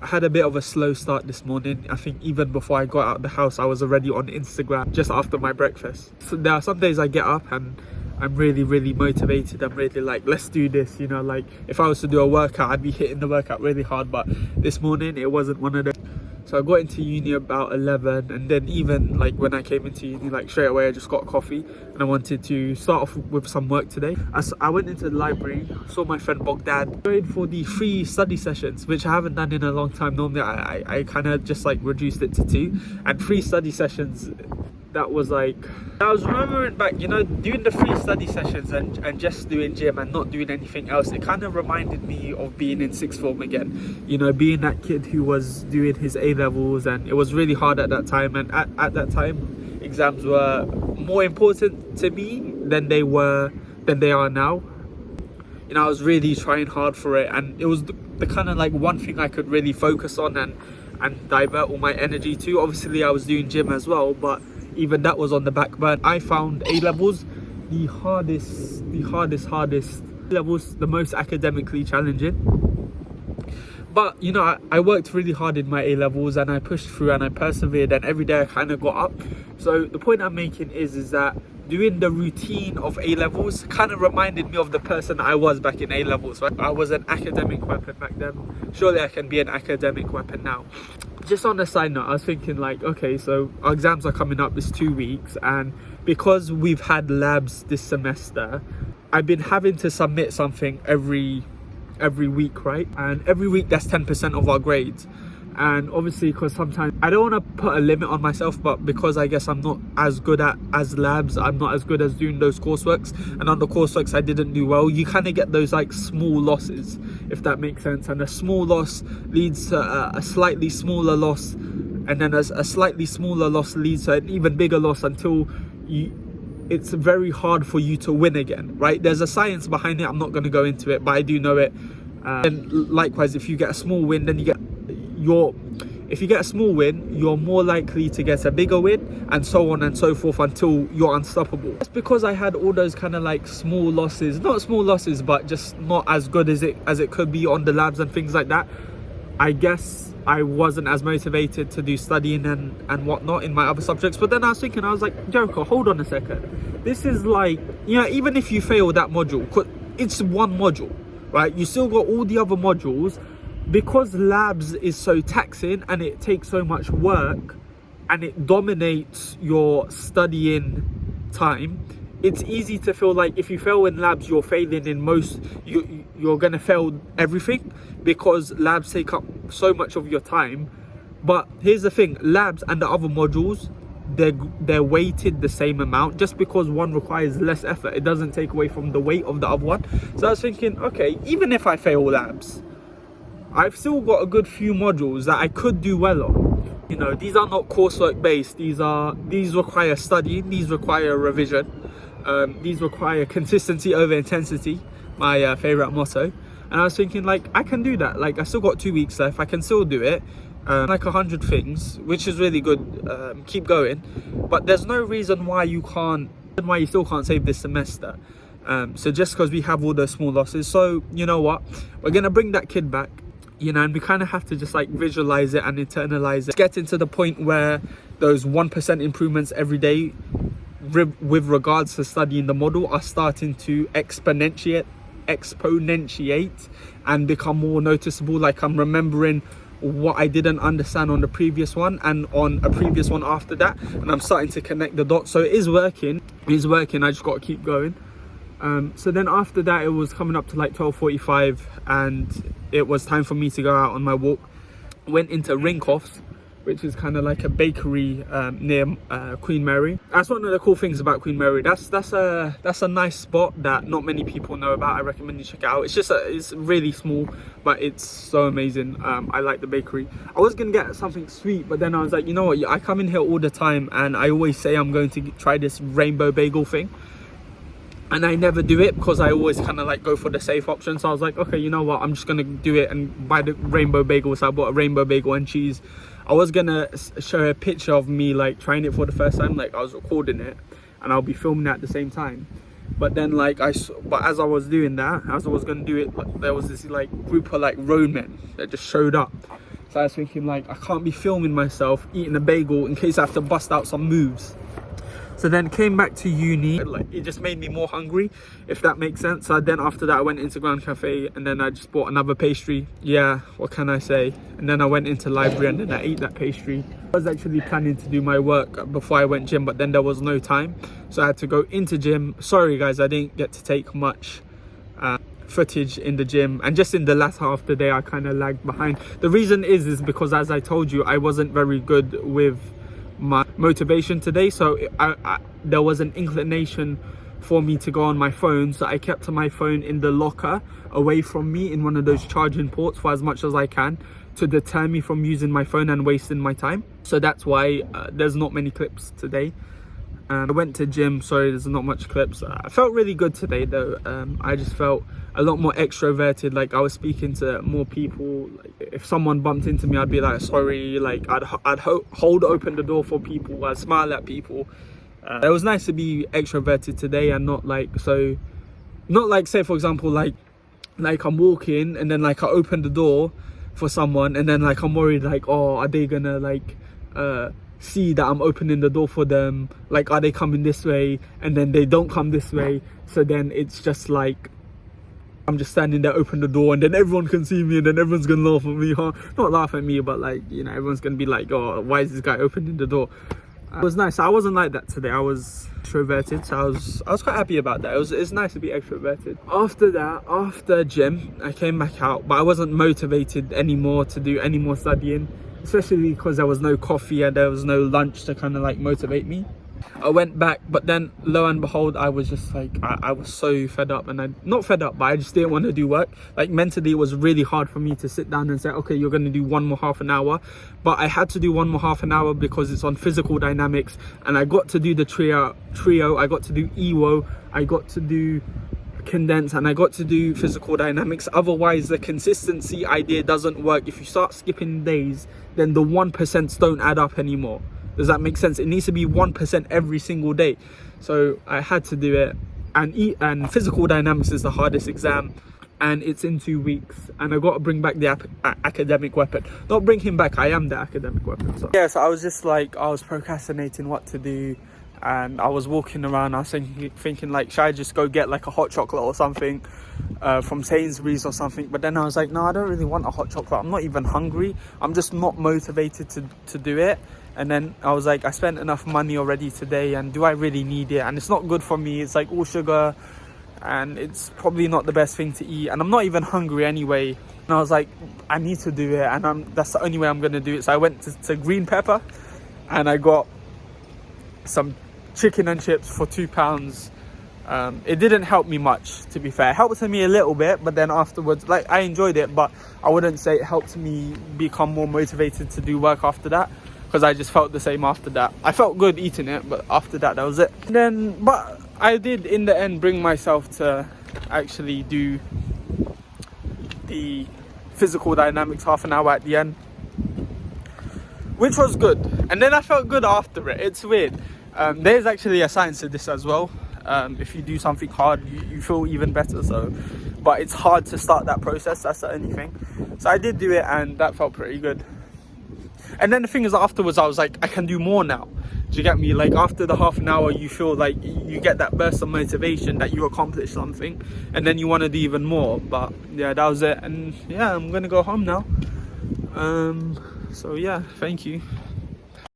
I had a bit of a slow start this morning. I think even before I got out of the house, I was already on Instagram just after my breakfast. So there are some days I get up and I'm really motivated. I'm really like, let's do this, you know, like if I was to do a workout, I'd be hitting the workout really hard, but this morning it wasn't one of those. So I got into uni about 11, and then even like when I came into uni, like straight away I just got coffee and I wanted to start off with some work today. I went into the library, saw my friend Bogdan, going for the free study sessions, which I haven't done in a long time. Normally I kind of just like reduced it to 2, and free study sessions, that was like, I was remembering back, you know, doing the free study sessions and just doing gym and not doing anything else. It kind of reminded me of being in sixth form again, you know, being that kid who was doing his A-levels, and it was really hard at that time. And at that time, exams were more important to me than they are now. You know, I was really trying hard for it, and it was the kind of like one thing I could really focus on and divert all my energy to. Obviously I was doing gym as well, but even that was on the back burner. I found A-levels the hardest levels, the most academically challenging. But you know, I worked really hard in my A-levels and I pushed through and I persevered, and every day I kind of got up. So the point I'm making is that doing the routine of A-levels kind of reminded me of the person I was back in A-levels, right? I was an academic weapon back then. Surely I can be an academic weapon now. Just on a side note, I was thinking like, okay, so our exams are coming up this 2 weeks, and because we've had labs this semester, I've been having to submit something every week, right? And every week that's 10% of our grades. And obviously, because sometimes I don't want to put a limit on myself, but because I guess I'm not as good as labs, I'm not as good as doing those courseworks, and on the courseworks I didn't do well, you kind of get those like small losses, if that makes sense. And a small loss leads to a slightly smaller loss, and then a slightly smaller loss leads to an even bigger loss until it's very hard for you to win again, right? There's a science behind it. I'm not going to go into it, but I do know it. And likewise, if you get a small win, then if you get a small win, you're more likely to get a bigger win, and so on and so forth until you're unstoppable. That's because I had all those kind of like small losses, not small losses, but just not as good as it could be on the labs and things like that. I guess I wasn't as motivated to do studying and whatnot in my other subjects. But then I was thinking, I was like, Jericho, hold on a second. This is like, you know, even if you fail that module, it's one module, right? You still got all the other modules. Because labs is so taxing and it takes so much work and it dominates your studying time, it's easy to feel like if you fail in labs, you're failing in most, you're gonna fail everything, because labs take up so much of your time. But here's the thing, labs and the other modules, they're weighted the same amount. Just because one requires less effort, it doesn't take away from the weight of the other one. So I was thinking, okay, even if I fail labs, I've still got a good few modules that I could do well on. You know, these are not coursework based. These require studying. These require revision. These require consistency over intensity, my favorite motto. And I was thinking, like, I can do that. Like, I still got 2 weeks left. I can still do it. Like 100 things, which is really good. Keep going. But there's no reason why you still can't save this semester. So just because we have all those small losses. So you know what? We're gonna bring that kid back. You know, and we kind of have to just like visualize it and internalize it. Get into the point where those 1% improvements every day with regards to studying the model are starting to exponentiate and become more noticeable. Like I'm remembering what I didn't understand on the previous one and on a previous one after that, and I'm starting to connect the dots. So it is working. I just got to keep going. So then after that, it was coming up to like 12:45 and it was time for me to go out on my walk. Went into Rinkoffs, which is kind of like a bakery near Queen Mary. That's one of the cool things about Queen Mary. That's a nice spot that not many people know about. I recommend you check it out. It's really small, but it's so amazing. I like the bakery. I was gonna get something sweet, but then I was like, you know what? I come in here all the time and I always say I'm going to try this rainbow bagel thing. And I never do it because I always kind of like go for the safe option. So I was like, okay, you know what? I'm just going to do it and buy the rainbow bagel. So I bought a rainbow bagel and cheese. I was going to show a picture of me like trying it for the first time. Like I was recording it and I'll be filming it at the same time. But then like as I was doing that, as I was going to do it, like, there was this like group of like roadmen that just showed up. So I was thinking like, I can't be filming myself eating a bagel in case I have to bust out some moves. So then came back to uni, like it just made me more hungry, if that makes sense. So then after that I went into Grand Cafe and then I just bought another pastry. Yeah, what can I say? And then I went into library and then I ate that pastry. I was actually planning to do my work before I went gym, but then there was no time. So I had to go into gym. Sorry guys, I didn't get to take much footage in the gym, and just in the last half of the day I kind of lagged behind. The reason is because, as I told you, I wasn't very good with my motivation today, so there was an inclination for me to go on my phone, so I kept my phone in the locker away from me in one of those charging ports for as much as I can, to deter me from using my phone and wasting my time. So that's why there's not many clips today. I went to gym, sorry there's not much clips. I felt really good today though. I just felt a lot more extroverted, like I was speaking to more people. Like, if someone bumped into me I'd be like sorry, like I'd hold open the door for people, I'd smile at people. It was nice to be extroverted today and not like say for example like I'm walking and then like I open the door for someone and then like I'm worried like, oh, are they gonna like see that I'm opening the door for them, like are they coming this way, and then they don't come this way, so then it's just like I'm just standing there, open the door, and then everyone can see me and then everyone's gonna laugh at me, huh? Not laugh at me, but like, you know, everyone's gonna be like, oh, why is this guy opening the door? It was nice. I wasn't like that today. I was introverted, so I was quite happy about that. It's nice to be extroverted. After that, after gym, I came back out, but I wasn't motivated anymore to do any more studying, especially because there was no coffee and there was no lunch to kind of like motivate me. I went back, but then lo and behold, I was just like, I was so fed up, and not fed up, but I just didn't want to do work. Like mentally, it was really hard for me to sit down and say, okay, you're going to do one more half an hour. But I had to do one more half an hour because it's on physical dynamics, and I got to do the trio, I got to do EWO, I got to do condense, and I got to do physical dynamics. Otherwise, the consistency idea doesn't work. If you start skipping days, then the 1% don't add up anymore. Does that make sense? It needs to be 1% every single day. So I had to do it. And physical dynamics is the hardest exam, and it's in 2 weeks. And I got to bring back the academic weapon. Not bring him back, I am the academic weapon. So. Yeah, so I was just like, I was procrastinating what to do. And I was walking around, I was thinking like, should I just go get like a hot chocolate or something from Sainsbury's or something? But then I was like, no, I don't really want a hot chocolate. I'm not even hungry. I'm just not motivated to do it. And then I was like, I spent enough money already today, and do I really need it? And it's not good for me. It's like all sugar, and it's probably not the best thing to eat. And I'm not even hungry anyway. And I was like, I need to do it, and that's the only way I'm going to do it. So I went to Green Pepper, and I got some chicken and chips for £2. It didn't help me much, to be fair. It helped me a little bit, but then afterwards, like, I enjoyed it, but I wouldn't say it helped me become more motivated to do work after that, because I just felt the same after that. I felt good eating it, but after that was it. And then, but I did in the end bring myself to actually do the physical dynamics half an hour at the end, which was good. And then I felt good after it. It's weird. There's actually a science to this as well. If you do something hard, you feel even better. So, but it's hard to start that process. That's the only thing. So I did do it, and that felt pretty good. And then the thing is, afterwards, I was like, I can do more now. Do you get me? Like after the half an hour, you feel like you get that burst of motivation that you accomplished something, and then you want to do even more. But yeah, that was it. And yeah, I'm gonna go home now. So yeah, thank you.